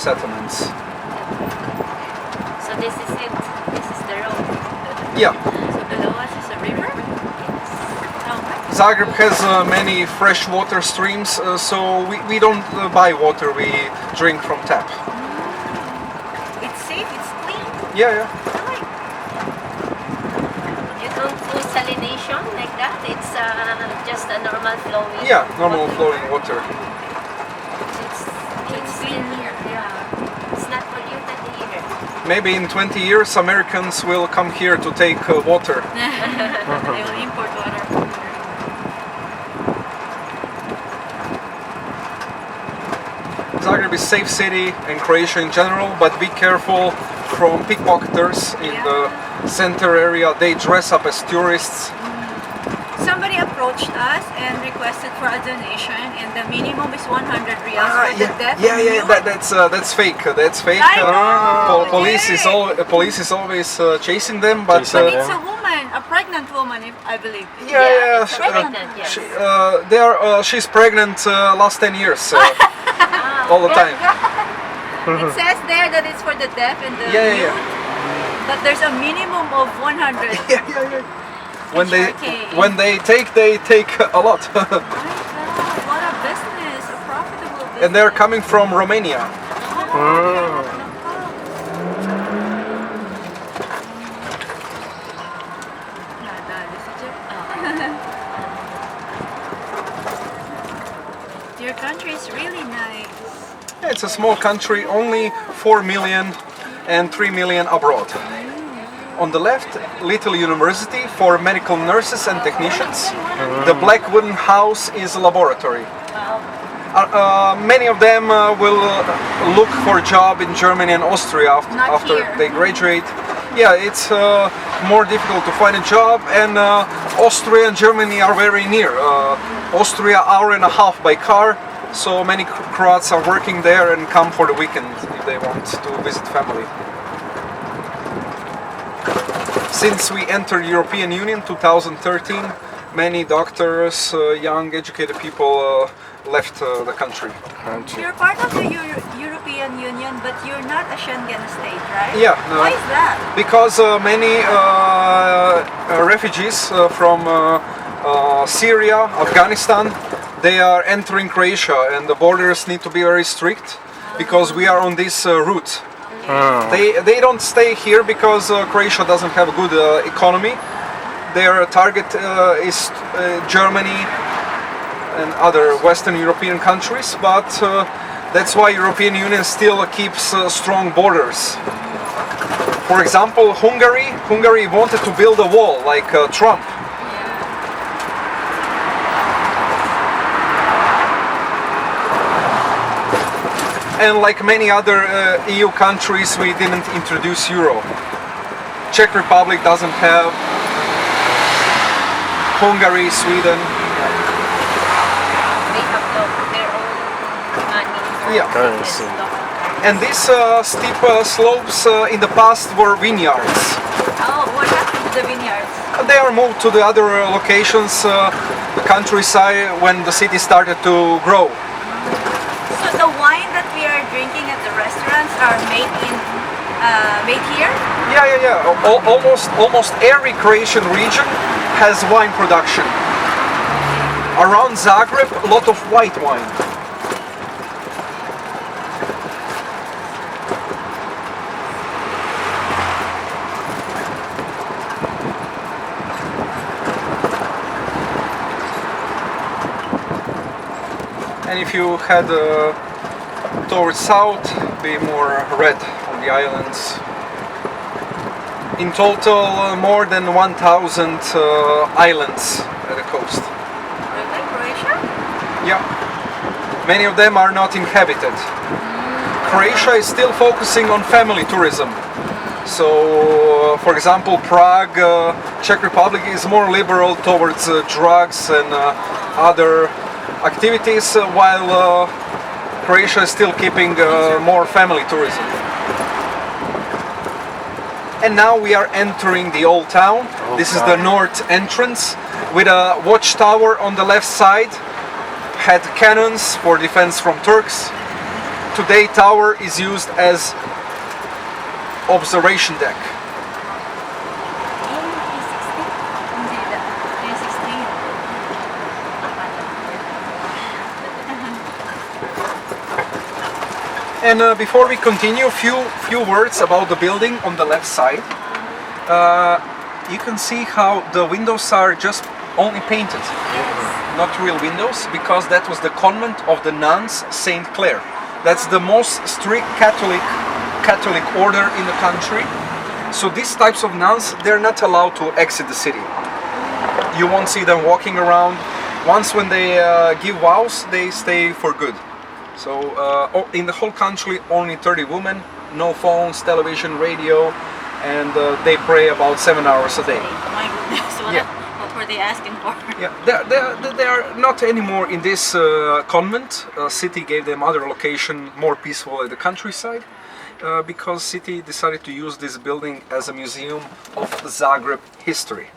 settlements. So this is it. This is the road. Yeah. So below us is a river. It's how much? Zagreb has many freshwater streams, so we don't buy water, we drink from tap. It's safe. It's clean. Yeah, yeah. You don't do salination like that. It's just a normal flowing. Yeah, normal flowing water. It's clean here. Yeah. It's not polluted here. Maybe in 20 years Americans will come here to take water. They will import water from here. Zagreb is a safe city and Croatia in general, but be careful from pickpocketers in the center area. They dress up as tourists. Somebody approached us and requested for a donation, and the minimum is 100 reals for the deaf. That's fake. That's fake. I know, Police is always chasing them, but But it's a woman, a pregnant woman, I believe. It's pregnant, yes. she's pregnant last 10 years, all the time. It says there that it's for the deaf and the mute, but there's a minimum of 100. When they take a lot. My God, what a business, a profitable business. And they're coming from Romania. Your country is really nice. It's a small country, only 4 million and 3 million abroad. On the left, little university for medical nurses and technicians. The black wooden house is a laboratory. Many of them will look for a job in Germany and Austria after they graduate. Yeah, it's more difficult to find a job, and Austria and Germany are very near. Austria, hour and a half by car, so many Croats are working there and come for the weekend if they want to visit family. Since we entered European Union 2013, many doctors, young educated people left the country. You're part of the European Union, but you're not a Schengen state, right? Yeah. Why is that? Because many refugees from Syria, Afghanistan, they are entering Croatia, and the borders need to be very strict because we are on this route. They don't stay here because Croatia doesn't have a good economy. Their target is Germany and other Western European countries, but that's why European Union still keeps strong borders. For example, Hungary wanted to build a wall like Trump. And like many other EU countries, we didn't introduce euro. Czech Republic doesn't have. Hungary, Sweden. They have their own money. Yeah. And these steep slopes in the past were vineyards. Oh, what happened to the vineyards? They are moved to the other locations, the countryside, when the city started to grow. So the wine that we are drinking at the restaurants are made here? Yeah. Almost every Croatian region has wine production. Around Zagreb, a lot of white wine. And if you head towards south, be more red on the islands. In total, more than 1,000 islands at the coast. Really? Croatia? Yeah. Many of them are not inhabited. Croatia is still focusing on family tourism. So, for example, Prague, Czech Republic is more liberal towards drugs and other activities, while Croatia is still keeping more family tourism. And now we are entering the old town. This is the north entrance with a watchtower on the left side. Had cannons for defense from Turks. today tower is used as observation deck. And before we continue, few words about the building on the left side. You can see how the windows are just only painted, not real windows, because that was the convent of the nuns Saint Clare. That's the most strict Catholic order in the country. So these types of nuns, they're not allowed to exit the city. You won't see them walking around. Once when they give vows, they stay for good. So in the whole country, only 30 women, no phones, television, radio, and they pray about 7 hours a day. My goodness, what were they asking for? Yeah, they are not anymore in this convent. City gave them other location, more peaceful at the countryside, because city decided to use this building as a museum of Zagreb history.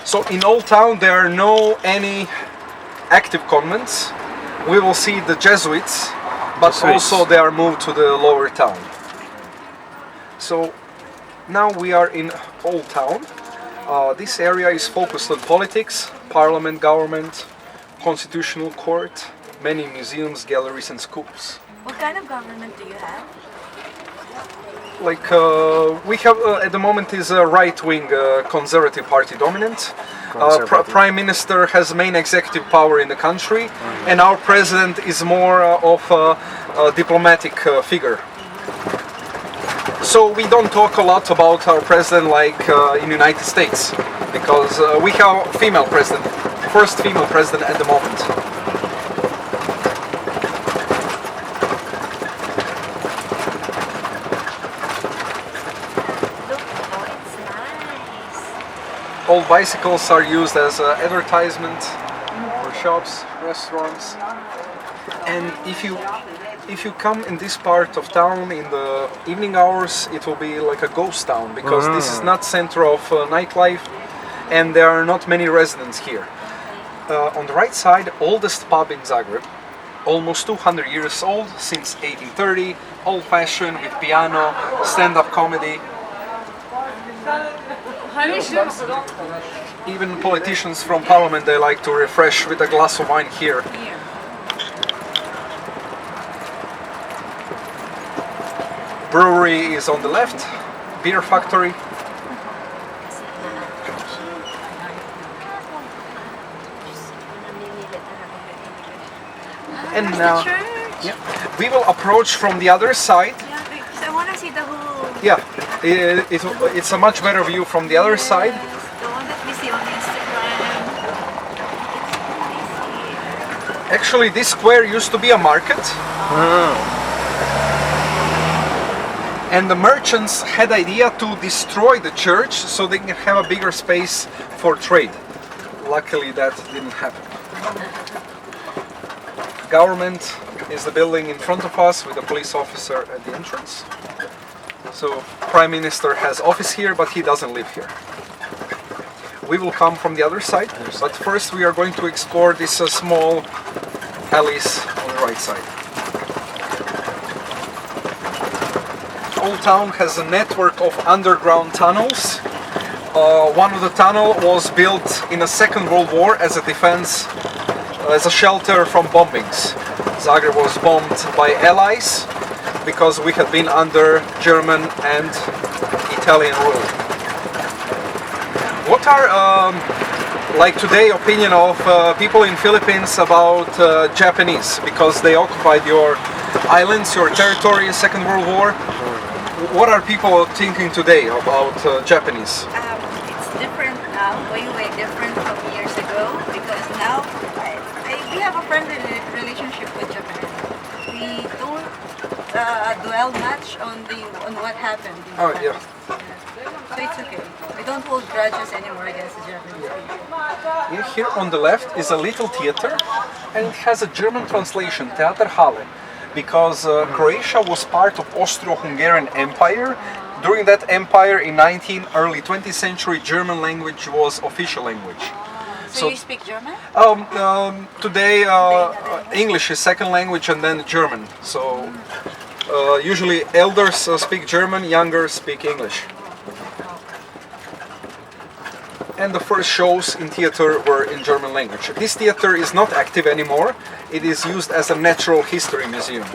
So in Old Town there are any active convents. We will see the Jesuits, but also they are moved to the lower town. So now we are in Old Town. This area is focused on politics, parliament, government, constitutional court, many museums, galleries and schools. What kind of government do you have? Like we have at the moment is a right-wing conservative party dominant. Prime Minister has main executive power in the country, and our president is more of a diplomatic figure. So we don't talk a lot about our president like in the United States, because we have a female president, first female president at the moment. Old bicycles are used as advertisement for shops, restaurants, and if you come in this part of town in the evening hours, it will be like a ghost town, because this is not center of nightlife, and there are not many residents here. On the right side, oldest pub in Zagreb, almost 200 years old, since 1830, old-fashioned with piano, stand-up comedy. Even politicians from parliament, they like to refresh with a glass of wine here. Brewery is on the left, beer factory. And now we will approach from the other side. Yeah, because I want to see the whole... Yeah, it's a much better view from the other side. The one that we see on Instagram. It's Actually, this square used to be a market. And the merchants had idea to destroy the church so they can have a bigger space for trade. Luckily that didn't happen. Government is the building in front of us with a police officer at the entrance. So Prime Minister has office here, but he doesn't live here. We will come from the other side, but first we are going to explore this small alleys on the right side. Old Town has a network of underground tunnels. One of the tunnel was built in the Second World War as a defense, as a shelter from bombings. Zagreb was bombed by Allies because we had been under German and Italian rule. What are like today opinion of people in Philippines about Japanese, because they occupied your islands, your territory in Second World War? What are people thinking today about Japanese? It's different now, way different from years ago, because now we have a friendly relationship with Japan. We don't dwell much on what happened. Oh yeah. So it's okay. We don't hold grudges anymore against the Japanese people. Yeah, here on the left is a little theater, and it has a German translation, Theaterhalle, because Croatia was part of Austro-Hungarian Empire. During that empire in early 20th century, German language was official language. So you speak German? Today English is second language and then German. So usually elders speak German, younger speak English. And the first shows in theater were in German language. This theater is not active anymore. It is used as a natural history museum.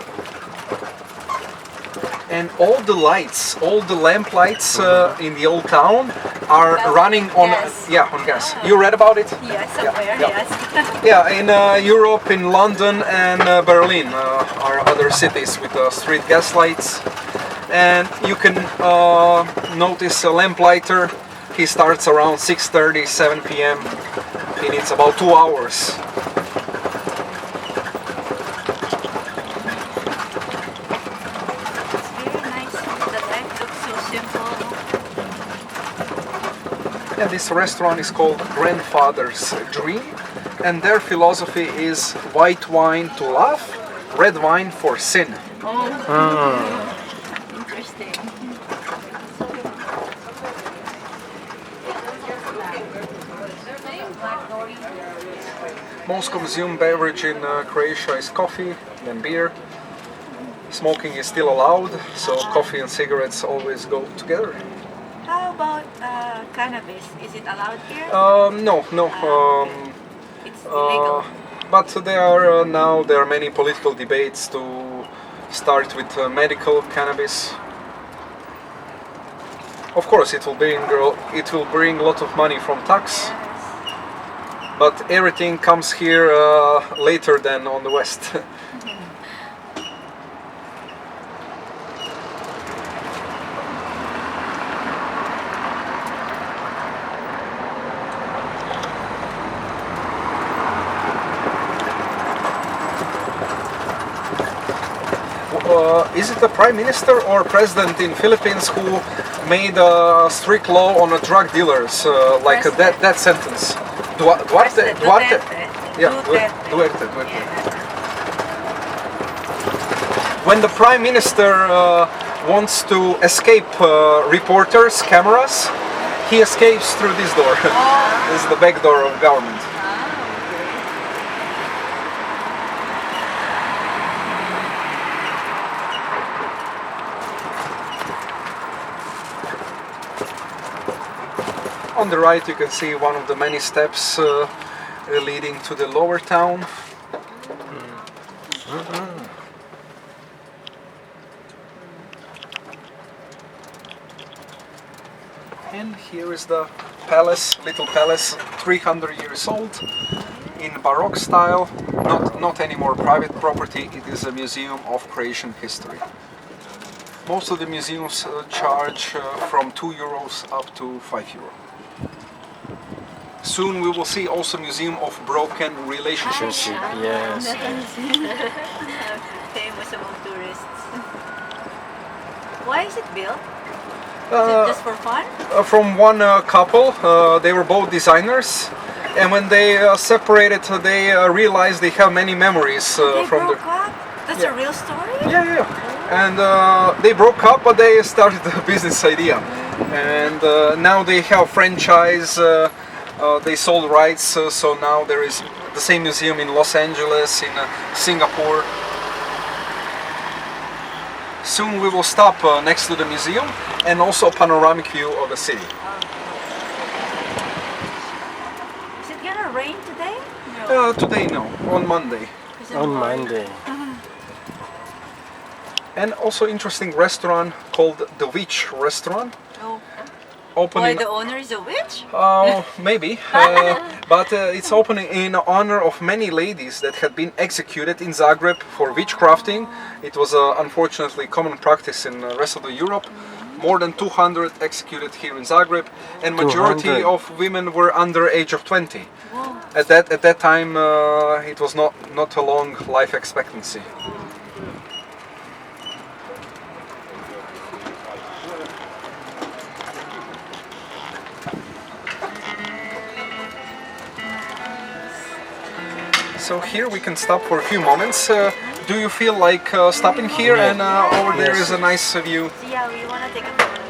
And all the lights, all the lamp lights in the old town are running on gas. On gas. You read about it? Yes, somewhere, Yeah. yes. Yeah, in Europe, in London and Berlin are other cities with street gas lights. And you can notice a lamplighter. He starts around 6:30, 7 p.m. He needs about 2 hours. It's very nice. The life looks so simple. And this restaurant is called Grandfather's Dream. And their philosophy is white wine to love, red wine for sin. Interesting. Most consumed beverage in Croatia is coffee, then beer. Smoking is still allowed, so coffee and cigarettes always go together. How about cannabis? Is it allowed here? No. It's illegal. But there are many political debates to start with medical cannabis. Of course, it will bring a lot of money from tax, but everything comes here later than on the West. Is it the prime minister or president in Philippines who made a strict law on drug dealers, like a death sentence? Duarte? Yeah, Duarte. When the prime minister wants to escape reporters, cameras, he escapes through this door. This is the back door of government. On the right you can see one of the many steps leading to the lower town. And here is the palace, little palace, 300 years old, in Baroque style, not anymore private property, it is a museum of Croatian history. Most of the museums charge from 2 euros up to 5 euros. Soon we will see also museum of broken relationships. Yes. Famous among tourists. Why is it built? Is it just for fun? From one couple, they were both designers, and when they separated, they realized they have many memories They from broke up? That's a real story? Yeah. And they broke up, but they started a business idea, and now they have franchise. They sold rights, so now there is the same museum in Los Angeles, in Singapore. Soon we will stop next to the museum and also a panoramic view of the city. Is it gonna rain today? No. Today no, on Monday. On Monday. And also interesting restaurant called The Witch Restaurant. Oh. Open Why, in, the owner is a witch? maybe, but it's opening in honor of many ladies that had been executed in Zagreb for witchcrafting. It was unfortunately common practice in the rest of the Europe. More than 200 executed here in Zagreb, and majority 200. of women were under age of 20. Whoa. At that time, it was not a long life expectancy. So here we can stop for a few moments. Do you feel like stopping here? And over there is a nice view. So yeah, we wanna take a photo.